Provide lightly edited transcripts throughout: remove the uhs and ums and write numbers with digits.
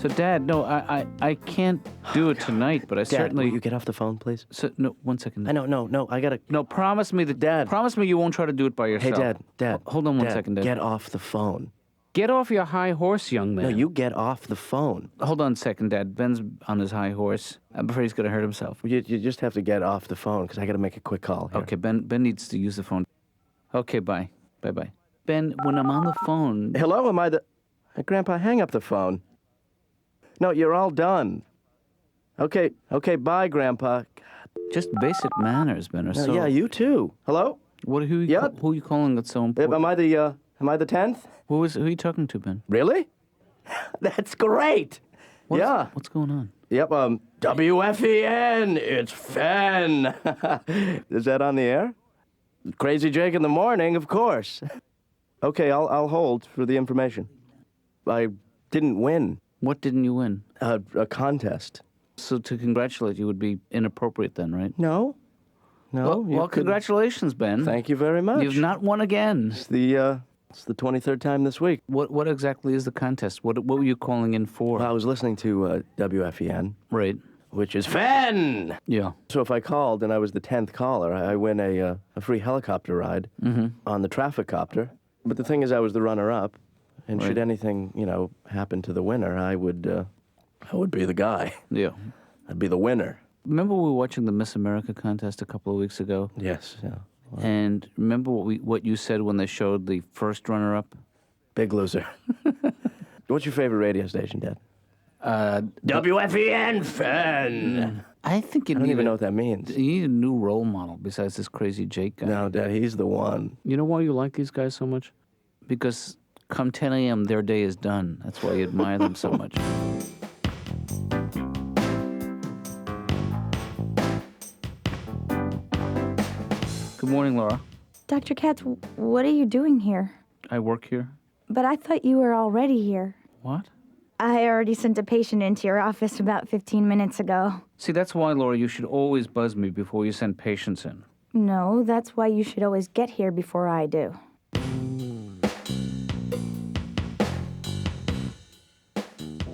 So, Dad, no, I can't do it tonight, but I Dad, certainly... will you get off the phone, please? So, no, 1 second. I know, no, I gotta... No, promise me that... Dad. Promise me you won't try to do it by Hey, yourself. Dad. Hold on 1 second, Dad. Get off the phone. Get off your high horse, young man. No, you get off the phone. Hold on a second, Dad. Ben's on his high horse. I'm afraid he's going to hurt himself. You just have to get off the phone, because I gotta make a quick call here. Okay, Ben needs to use the phone. Okay, bye. Bye-bye. Ben, when I'm on the phone... Hello, am I the... Grandpa, hang up the phone. No, you're all done. Okay, bye, Grandpa. Just basic manners, Ben, are so... Yeah, you too. Hello? Who are you calling that's so important? Am I the 10th? Who are you talking to, Ben? Really? That's great. What's going on? Yep, WFEN, it's Fen. Is that on the air? Crazy Jake in the morning, of course. Okay, I'll hold for the information. I didn't win. What didn't you win? A contest. So to congratulate you would be inappropriate then, right? No. Well, congratulations, Ben. Thank you very much. You've not won again. It's the 23rd time this week. What exactly is the contest? What were you calling in for? Well, I was listening to WFEN. Right. Which is Fen! Yeah. So if I called and I was the 10th caller, I win a free helicopter ride on the traffic copter. But the thing is, I was the runner-up, and should anything, happen to the winner, I would be the guy. Yeah. I'd be the winner. Remember we were watching the Miss America contest a couple of weeks ago? Yes, yeah. Wow. And remember what you said when they showed the first runner-up? Big loser. What's your favorite radio station, Dad? WFEN Fen. I think I don't even know what that means. You need a new role model besides this crazy Jake guy. No, Dad, he's the one. You know why you like these guys so much? Because come 10 a.m., their day is done. That's why you admire them so much. Good morning, Laura. Dr. Katz, what are you doing here? I work here. But I thought you were already here. What? I already sent a patient into your office about 15 minutes ago. See, that's why, Laura, you should always buzz me before you send patients in. No, that's why you should always get here before I do.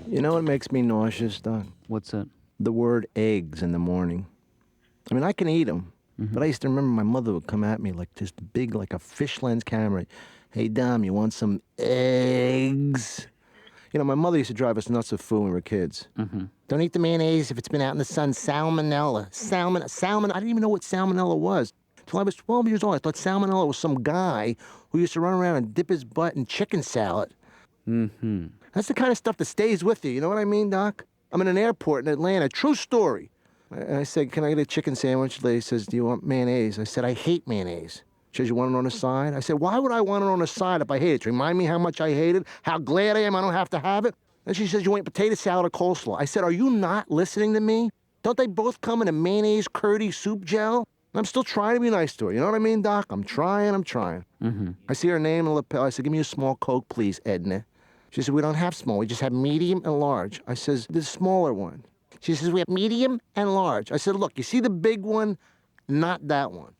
You know what makes me nauseous, Doc? What's that? The word eggs in the morning. I mean, I can eat them, but I used to remember my mother would come at me like this big, like a fish lens camera. Hey, Dom, you want some eggs? You know, my mother used to drive us nuts with food when we were kids. Don't eat the mayonnaise if it's been out in the sun. Salmonella. Salmon. I didn't even know what salmonella was. Until I was 12 years old, I thought salmonella was some guy who used to run around and dip his butt in chicken salad. That's the kind of stuff that stays with you. You know what I mean, Doc? I'm in an airport in Atlanta. True story. And I said, can I get a chicken sandwich? The lady says, do you want mayonnaise? I said, I hate mayonnaise. She says, you want it on the side? I said, why would I want it on the side if I hate it? To remind me how much I hate it, how glad I am I don't have to have it? And she says, you want potato salad or coleslaw? I said, are you not listening to me? Don't they both come in a mayonnaise curdy soup gel? I'm still trying to be nice to her. You know what I mean, Doc? I'm trying. I see her name in the lapel. I said, give me a small Coke, please, Edna. She said, we don't have small. We just have medium and large. I says, the smaller one. She says, we have medium and large. I said, look, you see the big one? Not that one.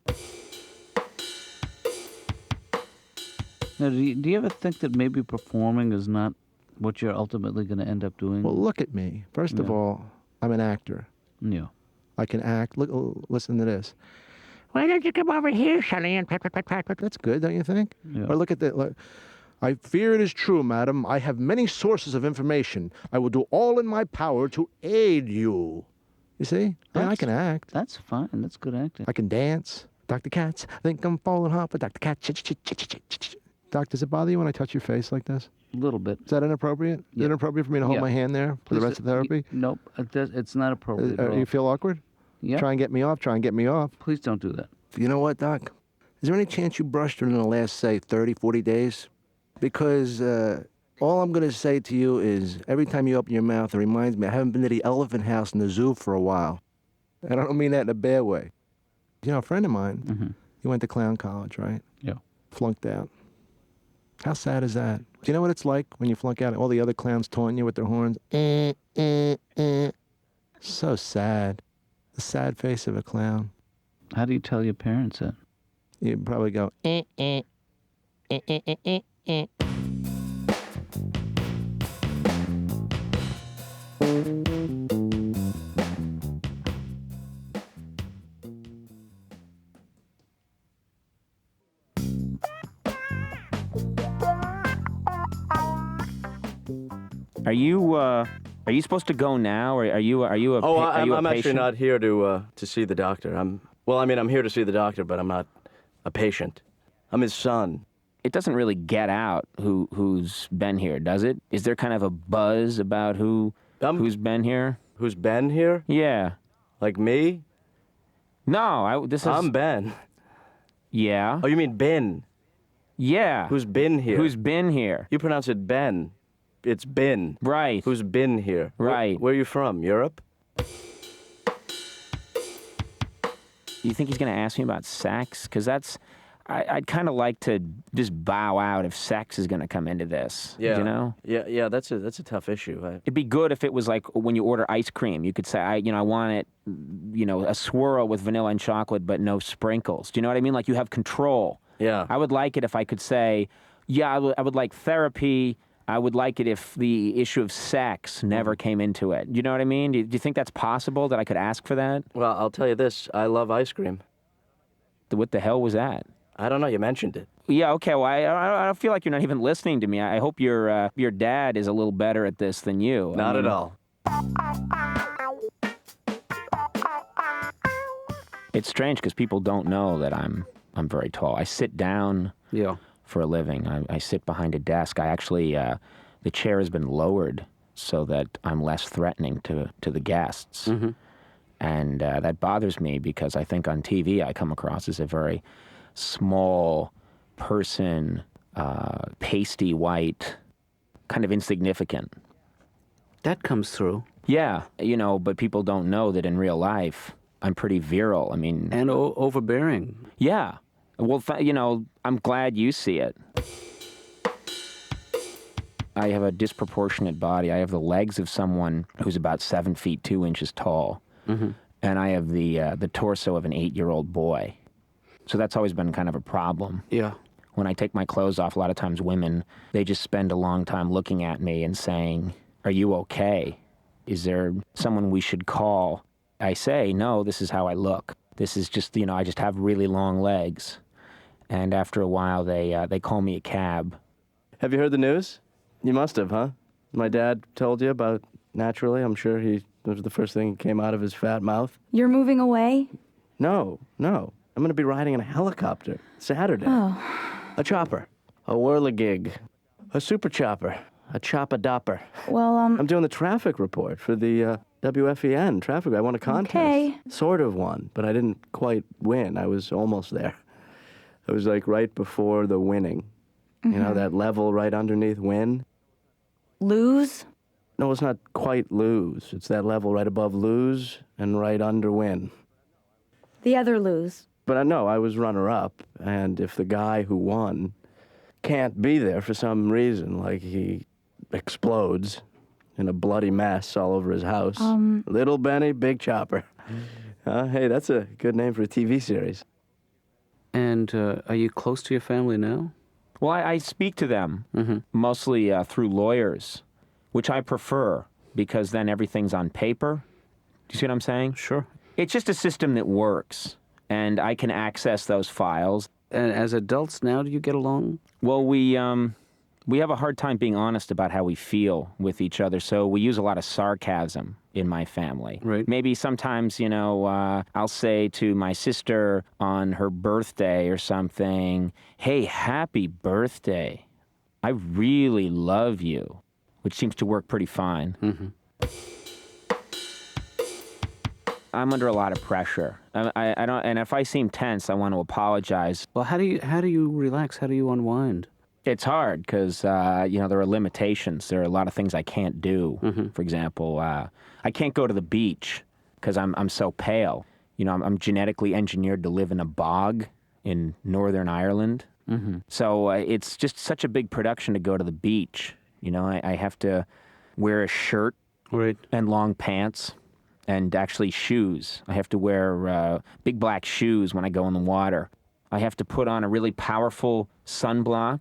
Now, do you ever think that maybe performing is not what you're ultimately going to end up doing? Well, look at me. First of all, I'm an actor. Yeah. I can act. Look, listen to this. Why don't you come over here, Sonny? And pat, pat, pat, pat, pat. That's good, don't you think? Yeah. Or look at that. Look. I fear it is true, madam. I have many sources of information. I will do all in my power to aid you. You see? Yeah, I can act. That's fine. That's good acting. I can dance. Dr. Katz, I think I'm falling hot for Dr. Katz. Doc, does it bother you when I touch your face like this? A little bit. Is that inappropriate? Is it inappropriate for me to hold my hand there for the rest of therapy? Nope. It's not appropriate at all. You feel awkward? Yeah. Try and get me off. Please don't do that. You know what, Doc? Is there any chance you brushed her in the last, say, 30, 40 days? Because all I'm going to say to you is every time you open your mouth, it reminds me I haven't been to the elephant house in the zoo for a while. And I don't mean that in a bad way. You know, a friend of mine, he went to clown college, right? Yeah. Flunked out. How sad is that? Do you know what it's like when you flunk out? All the other clowns taunting you with their horns. So sad. The sad face of a clown. How do you tell your parents that? You'd probably go, Are you supposed to go now, or are you a Oh, are you a I'm actually patient? not here to see the doctor. I'm here to see the doctor, but I'm not a patient. I'm his son. It doesn't really get out who's been here, does it? Is there kind of a buzz about who's been here? Who's been here? Yeah. Like me? No, this is. I'm Ben. Yeah. Oh, you mean Ben? Yeah. Who's been here? Who's been here? You pronounce it Ben. It's Ben. Right. Who's been here? Right. Where are you from? Europe? You think he's going to ask me about sex? Because I'd kind of like to just bow out if sex is going to come into this. Yeah. You know? Yeah. That's a tough issue. It'd be good if it was like when you order ice cream. You could say, I want it, a swirl with vanilla and chocolate, but no sprinkles. Do you know what I mean? Like you have control. Yeah. I would like it if I could say, yeah, I would like therapy. I would like it if the issue of sex never came into it. You know what I mean? Do you think that's possible, that I could ask for that? Well, I'll tell you this. I love ice cream. What the hell was that? I don't know. You mentioned it. Yeah, okay. Well, I don't feel like you're not even listening to me. I hope your dad is a little better at this than you. Not at all. It's strange because people don't know that I'm very tall. I sit down for a living. I sit behind a desk. I actually, the chair has been lowered so that I'm less threatening to the guests. Mm-hmm. And that bothers me because I think on TV I come across as a very small person, pasty white, kind of insignificant. That comes through. Yeah, but people don't know that in real life I'm pretty virile. I mean... And overbearing. Yeah. Well, I'm glad you see it. I have a disproportionate body. I have the legs of someone who's about 7 feet 2 inches tall. Mm-hmm. And I have the torso of an 8-year-old boy. So that's always been kind of a problem. Yeah. When I take my clothes off, a lot of times women, they just spend a long time looking at me and saying, "Are you okay? Is there someone we should call?" I say, "No, this is how I look. This is just, I just have really long legs." And after a while, they call me a cab. Have you heard the news? You must have, huh? My dad told you about Naturally. I'm sure it was the first thing that came out of his fat mouth. You're moving away? No. I'm going to be riding in a helicopter Saturday. Oh. A chopper. A whirligig. A super chopper. A chopper-dopper. Well, I'm doing the traffic report for the WFEN traffic. I won a contest. Okay. Sort of won, but I didn't quite win. I was almost there. I was like right before the winning. Mm-hmm. You know, that level right underneath win? Lose? No, it's not quite lose. It's that level right above lose and right under win. The other lose. But I know I was runner-up, and if the guy who won can't be there for some reason, like he explodes in a bloody mess all over his house, Little Benny, Big Chopper. Hey, that's a good name for a TV series. And are you close to your family now? Well, I speak to them mostly through lawyers, which I prefer because then everything's on paper. Do you see what I'm saying? Sure. It's just a system that works, and I can access those files. And as adults now, do you get along? Well, we have a hard time being honest about how we feel with each other, so we use a lot of sarcasm in my family. Right. Maybe sometimes, I'll say to my sister on her birthday or something, "Hey, happy birthday. I really love you," which seems to work pretty fine. Mm-hmm. I'm under a lot of pressure. I don't, and if I seem tense, I want to apologize. Well, how do you relax? How do you unwind? It's hard because, there are limitations. There are a lot of things I can't do. Mm-hmm. For example, I can't go to the beach because I'm so pale. I'm genetically engineered to live in a bog in Northern Ireland. Mm-hmm. So it's just such a big production to go to the beach. I have to wear a shirt and long pants and actually shoes. I have to wear big black shoes when I go in the water. I have to put on a really powerful sunblock.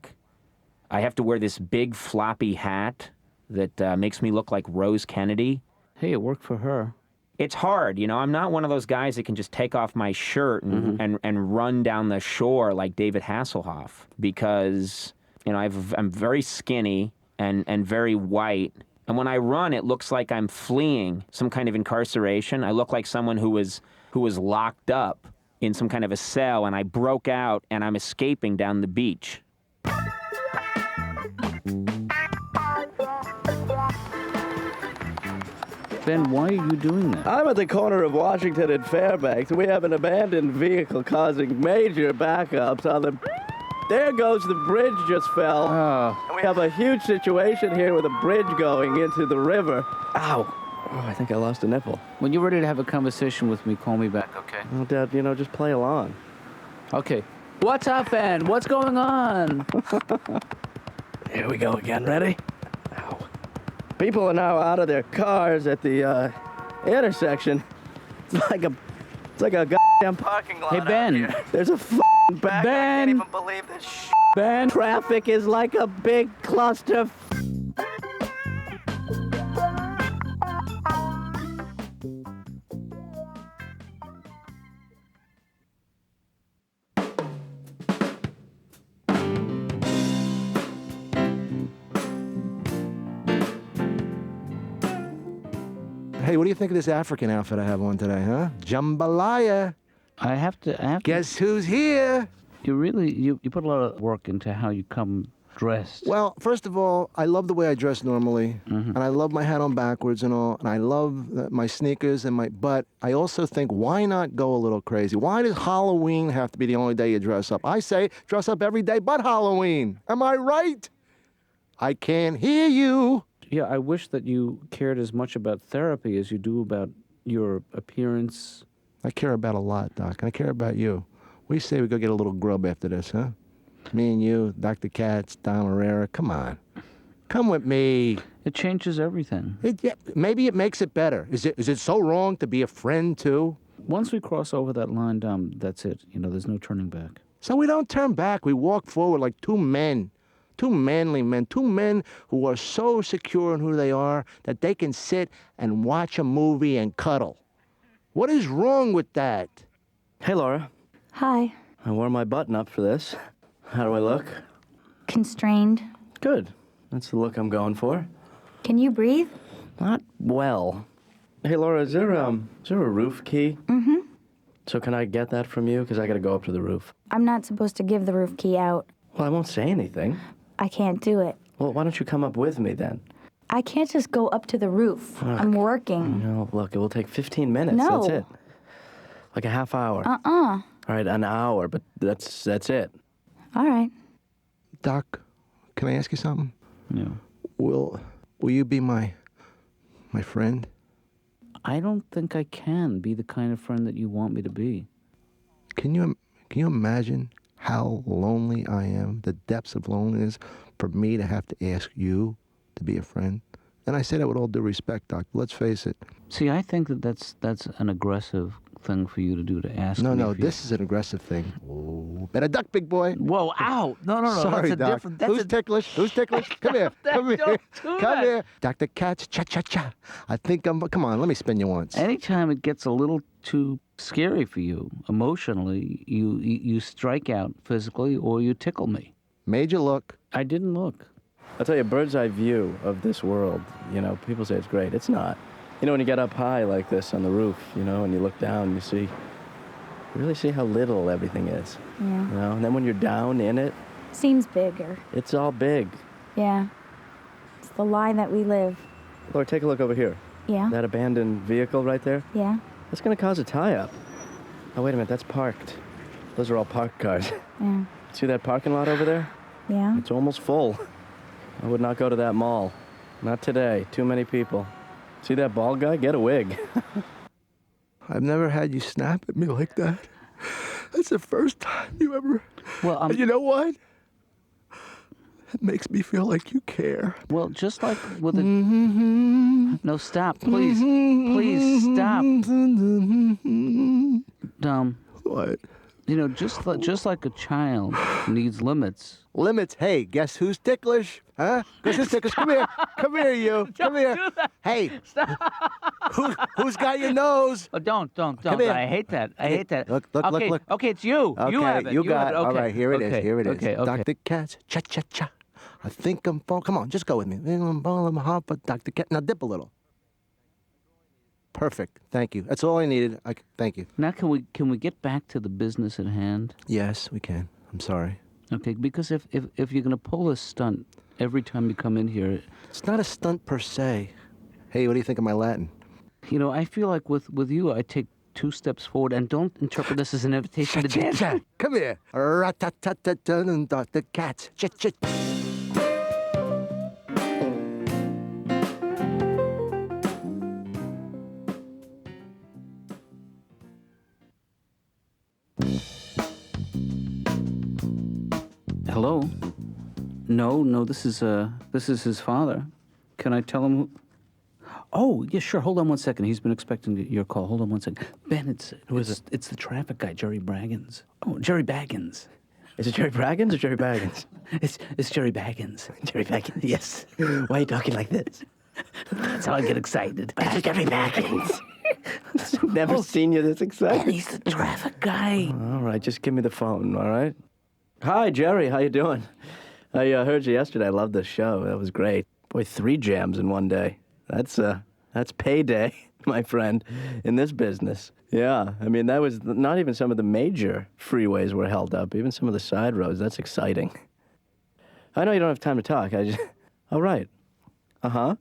I have to wear this big floppy hat that makes me look like Rose Kennedy. Hey, it worked for her. It's hard, I'm not one of those guys that can just take off my shirt and run down the shore like David Hasselhoff because, I'm very skinny and very white. And when I run, it looks like I'm fleeing some kind of incarceration. I look like someone who was locked up in some kind of a cell, and I broke out, and I'm escaping down the beach. Ben, why are you doing that? I'm at the corner of Washington and Fairbanks. We have an abandoned vehicle causing major backups on the... There goes the bridge just fell. Oh. And we have a huge situation here with a bridge going into the river. Ow. Oh, I think I lost a nipple. When you're ready to have a conversation with me, call me back, okay? Oh, Dad, just play along. Okay. What's up, Ben? What's going on? Here we go again. Ready? Ow. People are now out of their cars at the intersection. It's like a goddamn parking lot. Hey, Ben. Out here. There's a f***ing back. Ben. I can't even believe this shit. Ben. Traffic is like a big cluster. Hey, what do you think of this African outfit I have on today, huh? Jambalaya. I have to. Guess who's here? You really, you put a lot of work into how you come dressed. Well, first of all, I love the way I dress normally, and I love my hat on backwards and all, and I love my sneakers and but I also think, why not go a little crazy? Why does Halloween have to be the only day you dress up? I say, dress up every day but Halloween. Am I right? I can't hear you. Yeah, I wish that you cared as much about therapy as you do about your appearance. I care about a lot, Doc, and I care about you. We say we go get a little grub after this, huh? Me and you, Dr. Katz, Don Herrera, come on. Come with me. It changes everything. Maybe it makes it better. Is it so wrong to be a friend, too? Once we cross over that line, that's it. There's no turning back. So we don't turn back. We walk forward like two men. Two manly men, two men who are so secure in who they are that they can sit and watch a movie and cuddle. What is wrong with that? Hey, Laura. Hi. I wore my button up for this. How do I look? Constrained. Good. That's the look I'm going for. Can you breathe? Not well. Hey, Laura, is there a roof key? Mm-hmm. So can I get that from you? Because I got to go up to the roof. I'm not supposed to give the roof key out. Well, I won't say anything. I can't do it. Well, why don't you come up with me then? I can't just go up to the roof. I'm working. No, look, it will take 15 minutes. No. That's it. Like a half hour. Uh-uh. All right, an hour, but that's it. All right. Doc, can I ask you something? Yeah. Will you be my friend? I don't think I can be the kind of friend that you want me to be. Can you imagine how lonely I am, the depths of loneliness, for me to have to ask you to be a friend? And I say that with all due respect, Doc. Let's face it. See, I think that's an aggressive thing for you to do, to ask me. No, if you- this is an aggressive thing. Oh, better duck, big boy. Whoa, ow! No. Sorry, that's a Doc. different. That's Who's ticklish? Who's ticklish? Come here. Come here. Don't do Come that. here. Dr. Katz, cha-cha-cha. I think come on, let me spin you once. Anytime it gets a little too scary for you emotionally, you strike out physically or you tickle me. Made you look. I didn't look. I'll tell you, a bird's eye view of this world, people say it's great. It's not. When you get up high like this on the roof, and you look down, you really see how little everything is. Yeah. And then when you're down in it, Seems bigger. it's all big. Yeah. It's the lie that we live. Laura, take a look over here. Yeah. That abandoned vehicle right there, Yeah. that's going to cause a tie-up. Oh, wait a minute, that's parked. Those are all parked cars. Yeah. See that parking lot over there? Yeah. It's almost full. I would not go to that mall. Not today. Too many people. See that bald guy? Get a wig. I've never had you snap at me like that. That's the first time you ever... Well, And you know what? It makes me feel like you care. well, just like with a... No, stop, please. Please, stop. What? Just like a child needs limits. Limits. Hey, guess who's ticklish? Huh? Guess who's ticklish? Come here. Come here, you. Come here. Hey. Who's got your nose? Oh, don't. here. I hate that. I hate that. Look. Okay, it's you. Okay, you have it. you have got it. it. All Okay. right, here it is. Okay. Here it is. Okay. Dr. Katz, cha-cha-cha. I think I'm falling. Come on, just go with me. Dr. Cat. Now dip a little. Perfect. Thank you. That's all I needed. Thank you. Now, can we get back to the business at hand? Yes, we can. I'm sorry. Okay, because if you're going to pull a stunt every time you come in here, It's not a stunt per se. Hey, what do you think of my Latin? you know, I feel like with you, I take 2 steps forward, and don't interpret this as an invitation to dance. Come here. Rat-tat-tat-tat-dun, Dr. Cat. Chit. Hello? No, this is his father. Can I tell him who? Oh, yeah, sure. Hold on one second. He's been expecting your call. Hold on one second. Ben, it's the traffic guy, Jerry Baggins. Oh, Jerry Baggins. Is it Jerry Baggins or Jerry Baggins? It's Jerry Baggins. Jerry Baggins. Yes. Why are you talking like this? That's how I get excited. It's Jerry Baggins. Never seen you this excited. Ben, he's the traffic guy. All right, just give me the phone, all right? Hi, Jerry. How you doing? I heard you yesterday. I loved the show. That was great. Boy, 3 jams in one day. That's payday, my friend, in this business. Yeah, I mean, that was not even some of the major freeways were held up, even some of the side roads. That's exciting. I know you don't have time to talk. All right. Uh-huh.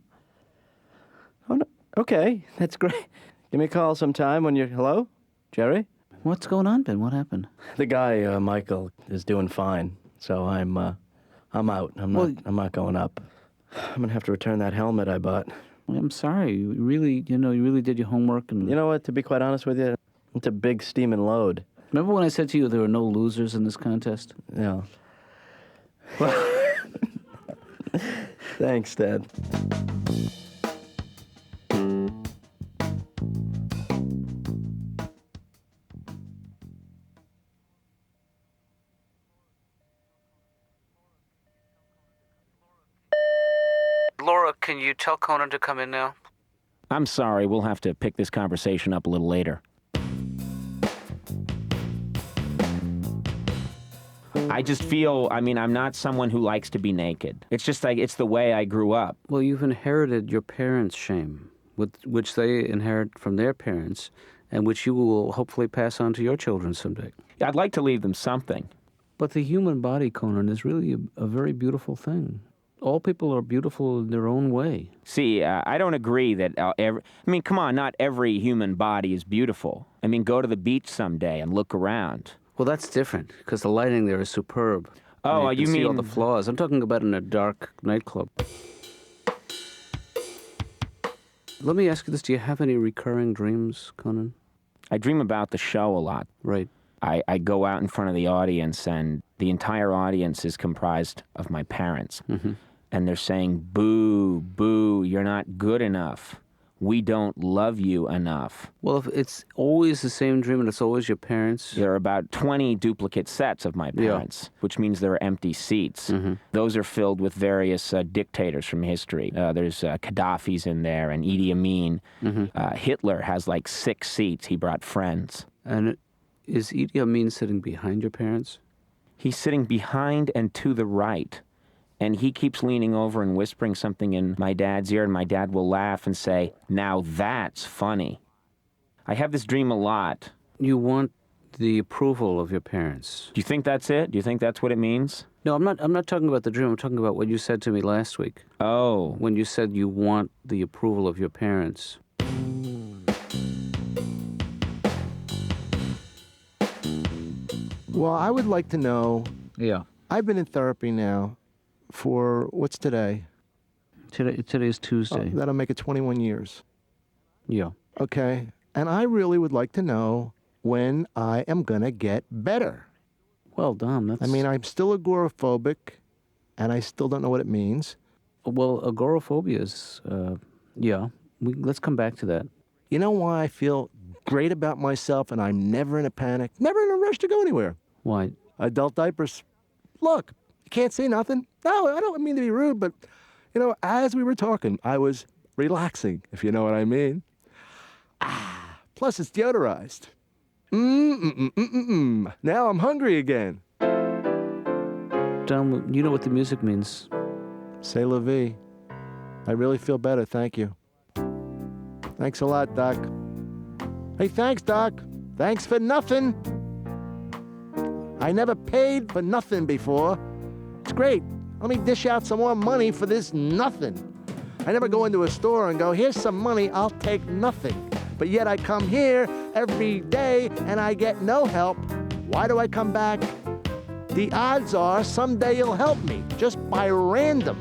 Oh, no. Okay, that's great. Give me a call sometime when you're, hello? Jerry? What's going on, Ben? What happened? The guy, Michael, is doing fine, so I'm out. I'm not going up. I'm gonna have to return that helmet I bought. I'm sorry. You really did your homework. And You know what, to be quite honest with you, it's a big steaming load. remember when I said to you there were no losers in this contest? Yeah. Thanks, Dad. Laura, can you tell Conan to come in now? I'm sorry, we'll have to pick this conversation up a little later. I just feel, I'm not someone who likes to be naked. It's just like, it's the way I grew up. Well, you've inherited your parents' shame, which they inherit from their parents, and which you will hopefully pass on to your children someday. I'd like to leave them something. But the human body, Conan, is really a very beautiful thing. All people are beautiful in their own way. See, I don't agree that come on, not every human body is beautiful. Go to the beach someday and look around. Well, that's different, because the lighting there is superb. Oh, you you see all mean the flaws. I'm talking about in a dark nightclub. Let me ask you this. Do you have any recurring dreams, Conan? I dream about the show a lot. Right. I go out in front of the audience, and the entire audience is comprised of my parents. Mm-hmm. And they're saying, boo, boo, you're not good enough. We don't love you enough. Well, if it's always the same dream and it's always your parents... There are about 20 duplicate sets of my parents, which means there are empty seats. Mm-hmm. Those are filled with various dictators from history. There's Gaddafi's in there and Idi Amin. Mm-hmm. Hitler has like 6 seats. He brought friends. And is Idi Amin sitting behind your parents? He's sitting behind and to the right. And he keeps leaning over and whispering something in my dad's ear, and my dad will laugh and say, "Now that's funny." I have this dream a lot. You want the approval of your parents. Do you think that's it? Do you think that's what it means? No, I'm not talking about the dream. I'm talking about what you said to me last week. Oh. When you said you want the approval of your parents. Well, I would like to know. Yeah. I've been in therapy now for, what's today? Today is Tuesday. That'll make it 21 years. Yeah. Okay. And I really would like to know when I am going to get better. Well, Dom, that's... I'm still agoraphobic, and I still don't know what it means. Well, agoraphobia is, let's come back to that. You know why I feel great about myself and I'm never in a panic, never in a rush to go anywhere? Why? Adult diapers. Look, you can't say nothing. No, I don't mean to be rude, but, as we were talking, I was relaxing, if you know what I mean. Plus, it's deodorized. Now I'm hungry again. done. You know what the music means. C'est la vie. I really feel better, thank you. Thanks a lot, Doc. Hey, thanks, Doc. Thanks for nothing. I never paid for nothing before. It's great. Let me dish out some more money for this nothing. I never go into a store and go, here's some money, I'll take nothing. But yet I come here every day and I get no help. Why do I come back? The odds are someday you'll help me, just by random.